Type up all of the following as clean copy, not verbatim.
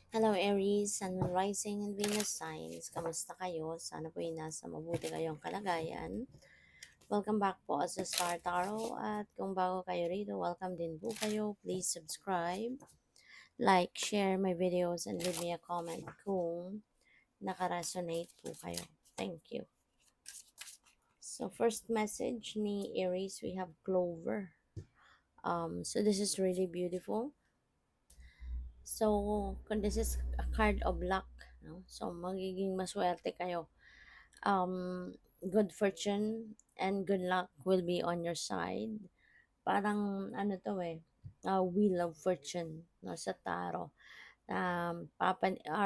Hello Aries, Sun, Moon, Rising, and Venus signs. Kamusta kayo? Sana po ay nasa mabuti kayong kalagayan. Welcome back po sa Star Tarot at kung bago kayo rito, welcome din po kayo. Please subscribe, like, share my videos, and leave me a comment kung nakaresonate po kayo. Thank you. So first message ni Aries, we have Clover. So this is really beautiful. So, kung this is a card of luck, no? So, magiging maswerte kayo. Good fortune and good luck will be on your side. Parang, ano to wheel of fortune, no, sa tarot.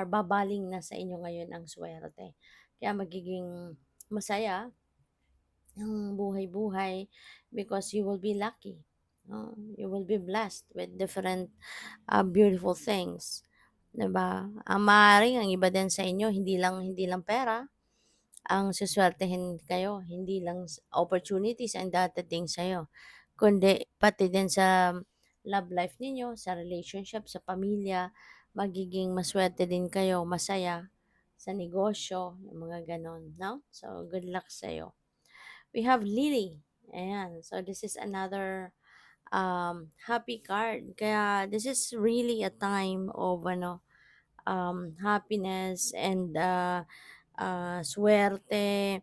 Babaling na sa inyo ngayon ang swerte. Kaya magiging masaya ang buhay-buhay because you will be lucky. No? You will be blessed with different beautiful things. 'Di ba? Maaaring ang iba din sa inyo hindi lang pera ang suswertehin kayo, hindi lang opportunities ang dadating sa iyo, kundi pati din sa love life ninyo, sa relationship, sa pamilya, magiging maswerte din kayo, masaya sa negosyo, yung mga ganon, no? So, good luck sa iyo. We have Lily. Ayan. So, this is another happy card. Kaya, this is really a time of, happiness and swerte.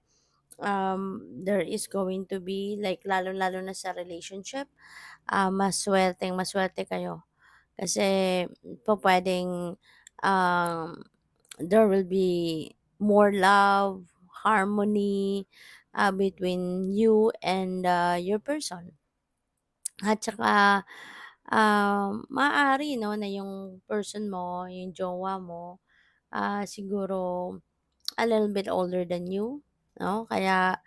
There is going to be, like, lalo-lalo na sa relationship, maswerte kayo. Kasi, po pwedeng, um, there will be more love, harmony, between you and your person. At saka, maaari, no, na yung person mo, yung jowa mo, siguro a little bit older than you, no? Kaya,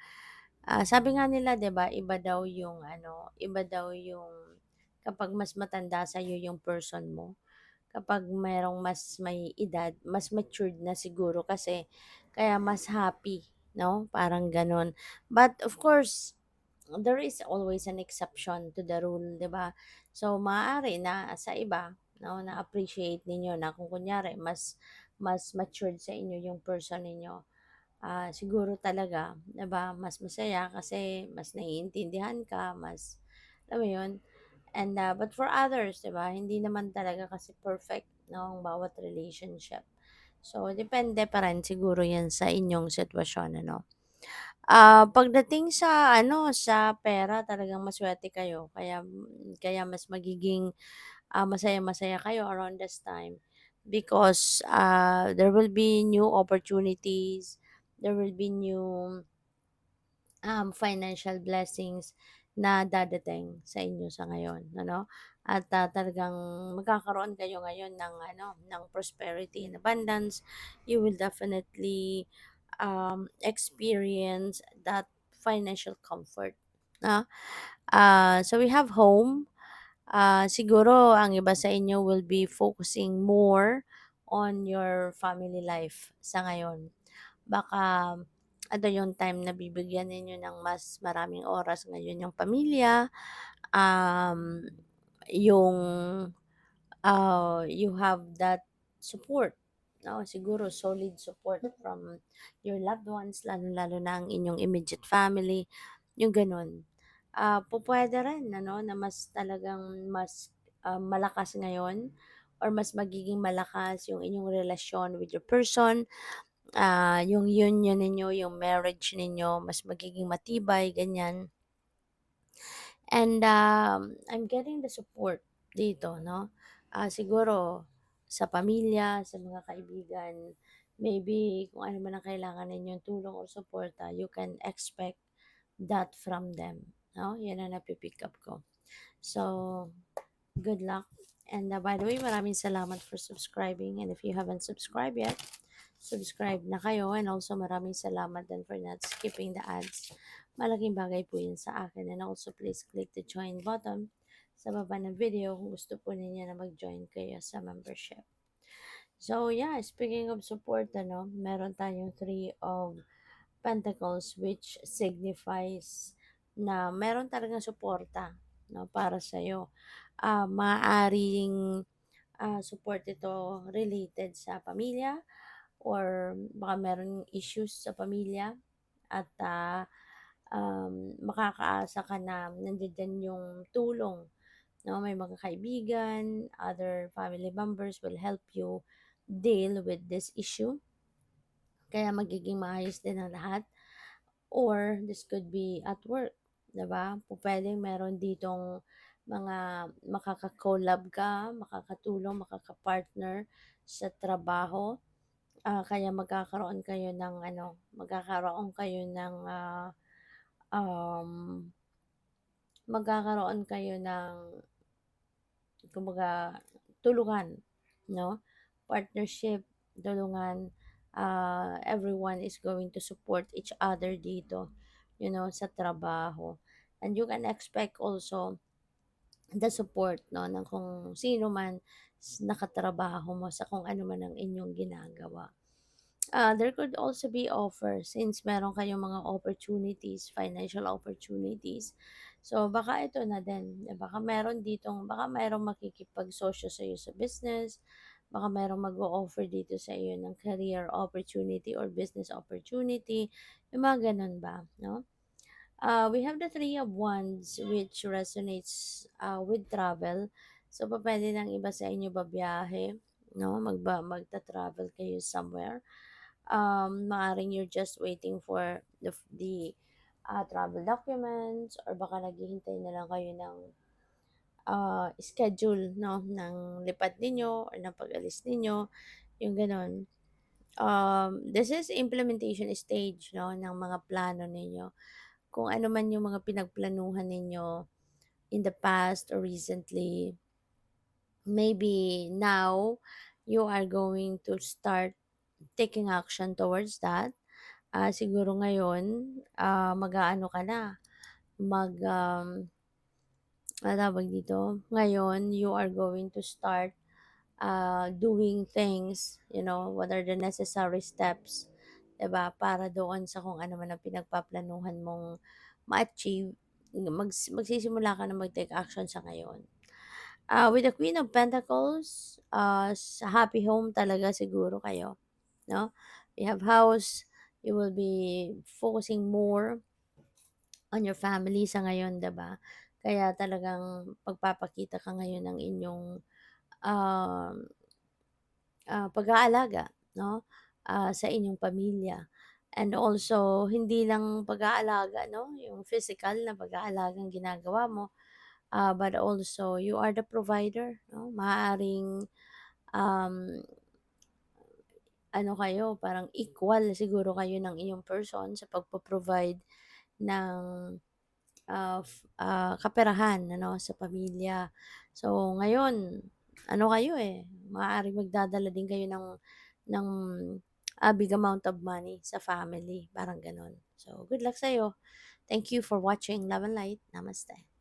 sabi nga nila, 'di ba, iba daw yung kapag mas matanda sa iyo yung person mo. Kapag merong mas may edad, mas matured na siguro kasi kaya mas happy, no? Parang gano'n. But of course, there is always an exception to the rule, 'di ba? So maaari na sa iba, no, na-appreciate ninyo na kung kunyari mas matured sa inyo yung person ninyo. Siguro talaga, 'di ba, mas masaya kasi mas naiintindihan ka, mas alam mo 'yun? And but for others, 'di ba, hindi naman talaga kasi perfect, no, ang bawat relationship. So depende pa rin siguro 'yan sa inyong sitwasyon, ano. Pagdating sa sa pera talagang maswerte kayo kaya kaya mas magiging, masaya-masaya kayo around this time because, there will be new opportunities, there will be new, financial blessings na dadating sa inyo sa ngayon, ano? At, talagang magkakaroon kayo ngayon ng prosperity and abundance. You will definitely, experience that financial comfort, no? So we have home. Siguro ang iba sa inyo will be focusing more on your family life sa ngayon. Baka ano yung time na bibigyan ninyo ng mas maraming oras ngayon yung pamilya, um, yung, you have that support, no? Siguro solid support from your loved ones, lalo-lalo na ang inyong immediate family, yung gano'n. Pupuwede rin ano na mas talagang mas, malakas ngayon or mas magiging malakas yung inyong relasyon with your person, yung union ninyo, yung marriage ninyo mas magiging matibay, ganyan. And, I'm getting the support dito, no? Siguro sa pamilya, sa mga kaibigan, maybe kung ano man ang kailangan ninyong tulong or suporta, you can expect that from them, no? Yan ang napipick up ko. So, good luck. And, by the way, maraming salamat for subscribing. And if you haven't subscribed yet, subscribe na kayo. And also, maraming salamat din for not skipping the ads. Malaking bagay po yun sa akin. And also, please click the join button sa baba ng video kung gusto po ninyo na mag-join kayo sa membership. So, yeah, speaking of support, meron tayong 3 of Pentacles which signifies na meron talagang suporta, no, para sa'yo. Maaaring support ito related sa pamilya or baka meron issues sa pamilya at, makakaasa ka na nandiya yung tulong 'no, may mga kaibigan, other family members will help you deal with this issue, kaya magiging maayos din ang lahat. Or this could be at work, 'di ba? Pupuwedeng meron ditong mga makaka-collab ka, makakatulong, makaka-partner sa trabaho, kaya magkakaroon kayo ng, um, magkakaroon kayo ng kumbaga tulungan, 'no? Partnership, tulungan, everyone is going to support each other dito, sa trabaho. And you can expect also the support 'no, ng kung sino man nakatrabaho mo sa kung ano man ang inyong ginagawa. There could also be offers since meron kayong mga opportunities, financial opportunities. So, baka ito na din, baka merong makikipagsosyo sa'yo sa business, baka merong mag-o-offer dito sa iyo ng career opportunity or business opportunity, yung mga ganun ba, no? We have the Three of Wands which resonates with travel. So, pupuwede ng iba sa inyo babiyahe, no? Magta-travel kayo somewhere. Maaaring you're just waiting for the travel documents or baka naghihintay na lang kayo ng schedule 'no, ng lipad ninyo or ng pag-alis ninyo, yung gano'n. This is implementation stage 'no, ng mga plano ninyo. Kung ano man yung mga pinagplanuhan ninyo in the past or recently, maybe now you are going to start taking action towards that. Siguro ngayon, mag-aano ka na, mag, tawag dito, ngayon you are going to start doing things, what are the necessary steps, 'di ba, para doon sa kung ano man ang pinagpaplanuhan mong ma-achieve, magsisimula ka na mag-take action sa ngayon. With the Queen of Pentacles, sa happy home talaga siguro kayo, 'no? We have house, you will be focusing more on your family sa ngayon, 'di ba? Kaya talagang pagpapakita ka ngayon ng inyong, um, pag-aalaga 'no, sa inyong pamilya. And also hindi lang pag-aalaga 'no, yung physical na pag-aalagang ginagawa mo, but also you are the provider 'no. Maaaring, um, ano kayo, parang equal siguro kayo ng iyong person sa pagpo-provide ng, kaperahan ano, sa pamilya. So ngayon, ano kayo, maaaring magdadala din kayo ng, big amount of money sa family, parang gano'n. So good luck sa'yo. Thank you for watching Love and Light. Namaste.